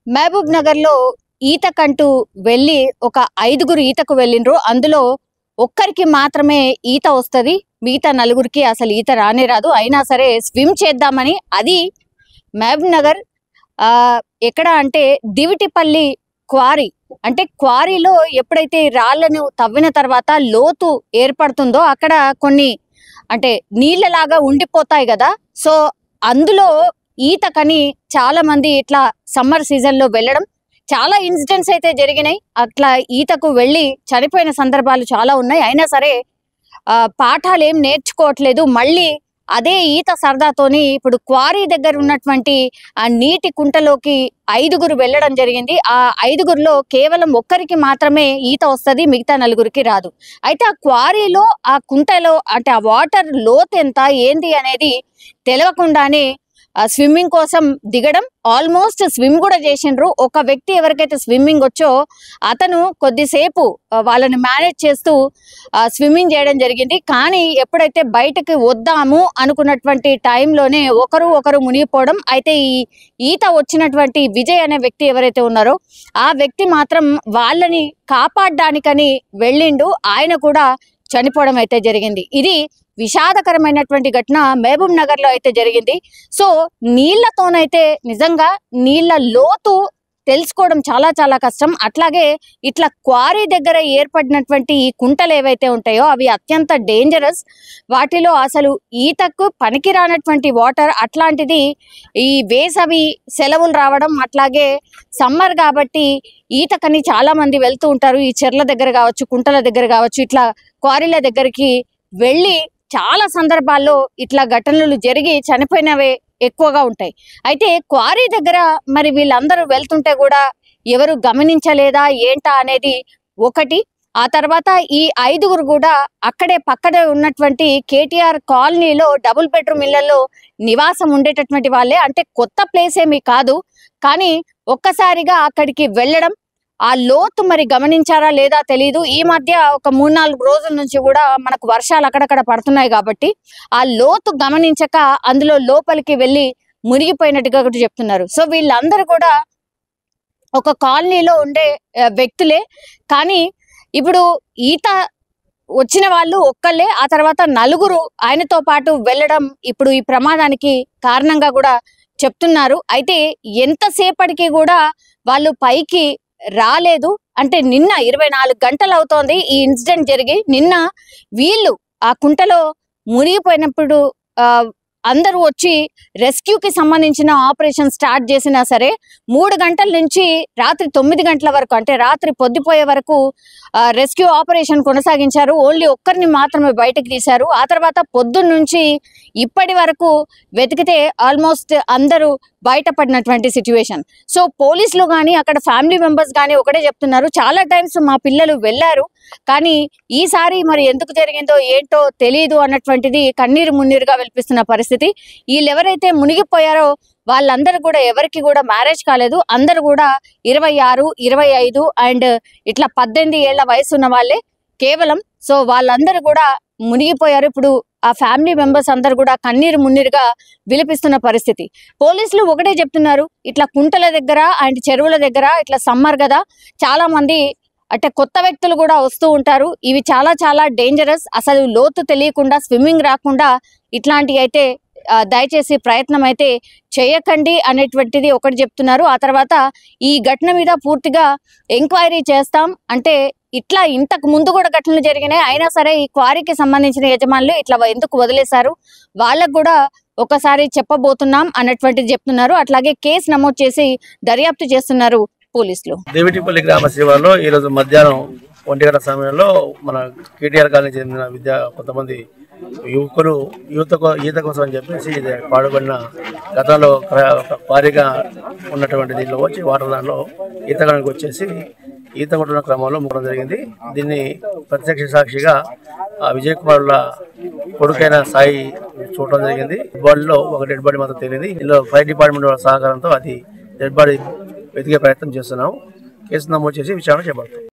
మహబూబ్ నగర్ లో ఈతకంటూ వెళ్ళి ఒక 5గురు ఈతకు వెళ్ళిండ్రు. అందులో ఒక్కరికి మాత్రమే ఈత వస్తది, మిగతా 4గురికి అసలు ఈత రానే రాదు. అయినా సరే స్విమ్ చేద్దామని, అది మహబూబ్ నగర్ ఎక్కడ అంటే దివిటిపల్లి క్వారీ, అంటే క్వారీలో ఎప్పుడైతే రాళ్లను తవ్విన తర్వాత లోతు ఏర్పడుతుందో అక్కడ కొన్ని అంటే నీళ్ళలాగా ఉండిపోతాయి కదా. సో అందులో ఈతకని చాలా మంది ఇట్లా సమ్మర్ సీజన్ లో వెళ్ళడం, చాలా ఇన్సిడెంట్స్ అయితే జరిగినాయి. అట్లా ఈతకు వెళ్ళి చనిపోయిన సందర్భాలు చాలా ఉన్నాయి. అయినా సరే పాఠాలు ఏం నేర్చుకోవట్లేదు. మళ్ళీ అదే ఈత సరదాతోని ఇప్పుడు క్వారీ దగ్గర ఉన్నటువంటి ఆ నీటి కుంటలోకి 5గురు వెళ్ళడం జరిగింది. ఆ 5గురిలో కేవలం ఒక్కరికి మాత్రమే ఈత వస్తుంది, మిగతా 4గురికి రాదు. అయితే ఆ క్వారీలో ఆ కుంటలో అంటే ఆ వాటర్ లోతు ఎంత ఏంది అనేది తెలియకుండానే స్విమ్మింగ్ కోసం దిగడం, ఆల్మోస్ట్ స్విమ్ కూడా చేసిండ్రు. ఒక వ్యక్తి ఎవరికైతే స్విమ్మింగ్ వచ్చో అతను కొద్దిసేపు వాళ్ళని మేనేజ్ చేస్తూ స్విమ్మింగ్ చేయడం జరిగింది. కానీ ఎప్పుడైతే బయటకు వద్దాము అనుకున్నటువంటి టైంలోనే ఒకరు మునిగిపోవడం. అయితే ఈ ఈత వచ్చినటువంటి విజయ్ అనే వ్యక్తి ఎవరైతే ఉన్నారో ఆ వ్యక్తి మాత్రం వాళ్ళని కాపాడడానికని వెళ్ళిండు, ఆయన కూడా చనిపోవడం అయితే జరిగింది. ఇది విషాదకరమైనటువంటి ఘటన మహబూబ్ నగర్ లో అయితే జరిగింది. సో నీళ్లతోనైతే నిజంగా నీళ్ల లోతు తెలుసుకోవడం చాలా చాలా కష్టం. అట్లాగే ఇట్లా క్వారీ దగ్గర ఏర్పడినటువంటి ఈ కుంటలు ఏవైతే ఉంటాయో అవి అత్యంత డేంజరస్. వాటిలో అసలు ఈతకు పనికిరానటువంటి వాటర్, అట్లాంటిది ఈ వేసవి సెలవులు రావడం, అట్లాగే సమ్మర్ కాబట్టి ఈతకని చాలా మంది వెళ్తూ ఉంటారు. ఈ చెర్ల దగ్గర కావచ్చు, కుంటల దగ్గర కావచ్చు, ఇట్లా క్వారీల దగ్గరికి వెళ్ళి చాలా సందర్భాల్లో ఇట్లా ఘటనలు జరిగి చనిపోయినవే ఎక్కువగా ఉంటాయి. అయితే క్వారీ దగ్గర మరి వీళ్ళందరూ వెళ్తుంటే కూడా ఎవరు గమనించలేదా ఏంటా అనేది ఒకటి. ఆ తర్వాత ఈ 5గురు కూడా అక్కడే పక్కనే ఉన్నటువంటి కేటీఆర్ కాలనీలో డబుల్ బెడ్రూమ్ ఇళ్లలో నివాసం ఉండేటటువంటి వాళ్ళే, అంటే కొత్త ప్లేస్ ఏమీ కాదు. కానీ ఒక్కసారిగా అక్కడికి వెళ్ళడం, ఆ లోతు మరి గమనించారా లేదా తెలీదు. ఈ మధ్య ఒక 3-4 రోజుల నుంచి కూడా మనకు వర్షాలు అక్కడక్కడ పడుతున్నాయి కాబట్టి ఆ లోతు గమనించక అందులో లోపలికి వెళ్ళి మునిగిపోయినట్టుగా కూడా చెప్తున్నారు. సో వీళ్ళందరూ కూడా ఒక కాలనీలో ఉండే వ్యక్తులే. కానీ ఇప్పుడు ఈత వచ్చిన వాళ్ళు ఒక్కళ్ళే, ఆ తర్వాత 4గురు ఆయనతో పాటు వెళ్ళడం ఇప్పుడు ఈ ప్రమాదానికి కారణంగా కూడా చెప్తున్నారు. అయితే ఎంతసేపటికి కూడా వాళ్ళు పైకి రాలేదు. అంటే నిన్న 24 గంటలు అవుతోంది ఈ ఇన్సిడెంట్ జరిగి. నిన్న వీళ్ళు ఆ కుంటలో మునిగిపోయినప్పుడు అందరూ వచ్చి రెస్క్యూకి సంబంధించిన ఆపరేషన్ స్టార్ట్ చేసినా సరే 3 గంటల నుంచి రాత్రి 9 గంటల వరకు, అంటే రాత్రి పొద్దుపోయే వరకు రెస్క్యూ ఆపరేషన్ కొనసాగించారు. ఓన్లీ ఒక్కరిని మాత్రమే బయటకు తీశారు. ఆ తర్వాత పొద్దున్న నుంచి ఇప్పటి వరకు వెతికితే ఆల్మోస్ట్ అందరూ బయటపడినటువంటి సిచ్యువేషన్. సో పోలీసులు కానీ అక్కడ ఫ్యామిలీ మెంబర్స్ కానీ ఒకటే చెప్తున్నారు, చాలా టైమ్స్ మా పిల్లలు వెళ్ళారు కానీ ఈసారి మరి ఎందుకు జరిగిందో ఏంటో తెలియదు అన్నటువంటిది కన్నీరు మున్నీరుగా వెలిపిస్తున్న పరిస్థితి. వీళ్ళు ఎవరైతే మునిగిపోయారో వాళ్ళందరూ కూడా ఎవరికి కూడా మ్యారేజ్ కాలేదు. అందరూ కూడా 26, 25 అండ్ ఇట్లా 18 ఏళ్ల వయసు ఉన్న వాళ్ళే కేవలం. సో వాళ్ళందరూ కూడా మునిగిపోయారు. ఇప్పుడు ఆ ఫ్యామిలీ మెంబర్స్ అందరు కూడా కన్నీరు మున్నీరుగా విలపిస్తున్న పరిస్థితి. పోలీసులు ఒకటే చెప్తున్నారు, ఇట్లా కుంటల దగ్గర అండ్ చెరువుల దగ్గర ఇట్లా సమ్మర్ కదా, చాలా మంది అంటే కొత్త వ్యక్తులు కూడా వస్తూ ఉంటారు. ఇవి చాలా చాలా డేంజరస్. అసలు లోతు తెలియకుండా, స్విమ్మింగ్ రాకుండా ఇట్లాంటివి అయితే దయచేసి ప్రయత్నం అయితే చేయకండి అనేటువంటిది ఒకటి చెప్తున్నారు. ఆ తర్వాత ఈ ఘటన మీద పూర్తిగా ఎంక్వైరీ చేస్తాం, అంటే ఇట్లా ఇంతకు ముందు కూడా ఘటనలు జరిగినాయి, అయినా సరే ఈ క్వారీకి సంబంధించిన యజమానులు ఇట్లా ఎందుకు వదిలేశారు, వాళ్ళకు కూడా ఒకసారి చెప్పబోతున్నాం అన్నటువంటిది చెప్తున్నారు. అట్లాగే కేసు నమోదు చేసి దర్యాప్తు చేస్తున్నారు పోలీసులు. దేవిటిపల్లి గ్రామ శివార్లో ఈరోజు మధ్యాహ్నం 1 గంటల సమయంలో మన కేటీఆర్ కాలనీ చెందిన కొంతమంది యువకులు ఈత కోసం అని చెప్పేసి పాడుబడిన గతంలో భారీగా ఉన్నటువంటి దీనిలో వచ్చి వాటర్ దానిలో ఈతగానికి వచ్చేసి ఈత కొట్టిన క్రమంలో ముక్కడం జరిగింది. దీన్ని ప్రత్యక్ష సాక్షిగా విజయ్ కుమార్ల కొడుకైన సాయి చూడటం జరిగింది. బాడీలో ఒక డెడ్ బాడీ మాత్రం తేలింది. ఇందులో ఫైర్ డిపార్ట్మెంట్ వాళ్ళ సహకారంతో అది డెడ్ బాడీ వెతికే ప్రయత్నం చేస్తున్నాం. కేసు నమోదు చేసి విచారణ చేపడతాం.